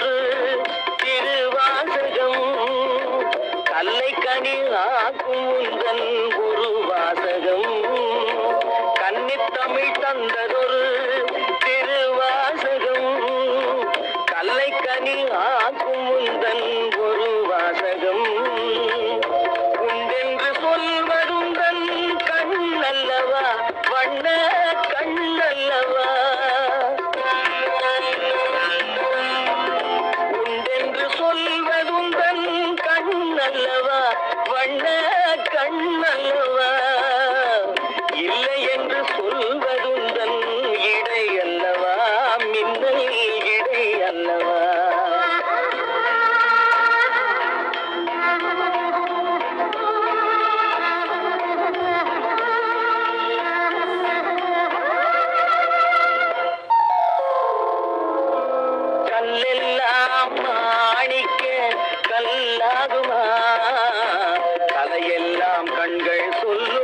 தந்ததொரு திருவாசகம் கல்லை கனி ஆக்கும் உந்தன் குரு வாசகம் கன்னித்தமிழ் தந்ததொரு திருவாசகம் கல்லை கனி ஆக்கும் உந்தன் குரு வாசகம் உண்டென்று சொல்வதுந்தன் கண்ணல்லவா வண்ண கண்ணல்லவா உண்டென்று சொல்வதுந்தன் கண்ணல்லவா வண்ண கண்ணல்லவா இல்லை என்று சொல்வதுந்தன் இடை அல்லவா மின்னல் இடை அல்லவா கல்லெல்லாம் மாணிக்க கல்லாகுமா கலையெல்லாம் கண்கள் சொல்லும்